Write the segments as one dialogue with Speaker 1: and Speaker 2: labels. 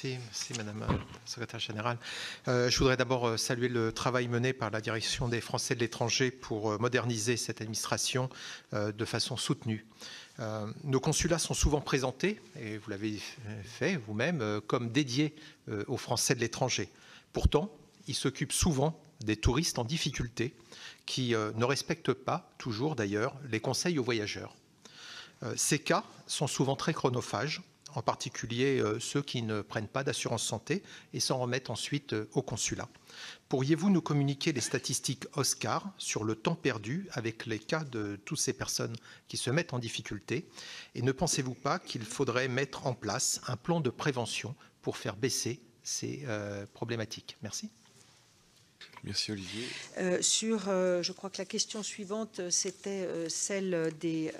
Speaker 1: Merci Madame la Secrétaire Générale. Je voudrais d'abord saluer le travail mené par la Direction des Français de l'étranger pour moderniser cette administration de façon soutenue. Nos consulats sont souvent présentés, et vous l'avez fait vous-même, comme dédiés aux Français de l'étranger. Pourtant, ils s'occupent souvent des touristes en difficulté qui ne respectent pas toujours d'ailleurs les conseils aux voyageurs. Ces cas sont souvent très chronophages, en particulier ceux qui ne prennent pas d'assurance santé et s'en remettent ensuite au consulat. Pourriez-vous nous communiquer les statistiques OSCAR sur le temps perdu avec les cas de toutes ces personnes qui se mettent en difficulté? Et ne pensez-vous pas qu'il faudrait mettre en place un plan de prévention pour faire baisser ces problématiques? Merci.
Speaker 2: Merci Olivier.
Speaker 3: Je crois que la question suivante, c'était celle des...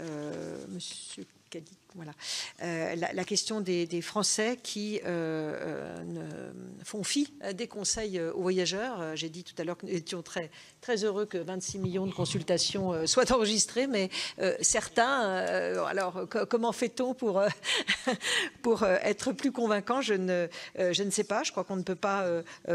Speaker 3: Monsieur Cadic, voilà. La question des Français qui font fi des conseils aux voyageurs. J'ai dit tout à l'heure que nous étions très, très heureux que 26 millions de consultations soient enregistrées, mais certains... alors, comment fait-on pour être plus convaincant? Je ne sais pas. Je crois qu'on ne peut pas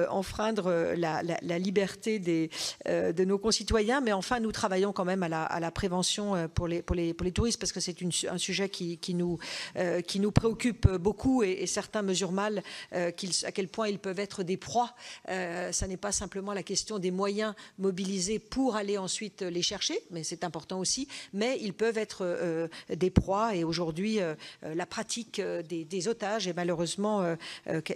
Speaker 3: enfreindre la liberté de nos concitoyens, mais enfin, nous travaillons quand même à la prévention pour les touristes, parce que c'est un sujet qui nous préoccupe beaucoup, et certains mesurent mal à quel point ils peuvent être des proies. Ça n'est pas simplement la question des moyens mobilisés pour aller ensuite les chercher, mais c'est important aussi, mais ils peuvent être des proies, et aujourd'hui la pratique des otages est malheureusement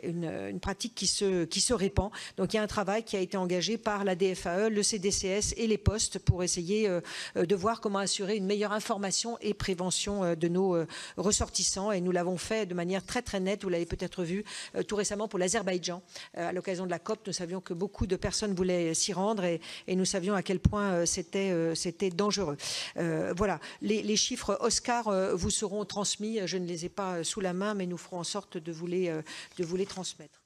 Speaker 3: une pratique qui se répand. Donc il y a un travail qui a été engagé par la DFAE, le CDCS et les postes pour essayer de voir comment assurer une meilleure information et prévention de nos ressortissants, et nous l'avons fait de manière très très nette. Vous l'avez peut-être vu tout récemment pour l'Azerbaïdjan à l'occasion de la COP. Nous savions que beaucoup de personnes voulaient s'y rendre, et nous savions à quel point c'était dangereux. Voilà, les chiffres OSCAR vous seront transmis. Je ne les ai pas sous la main, mais nous ferons en sorte de vous les transmettre.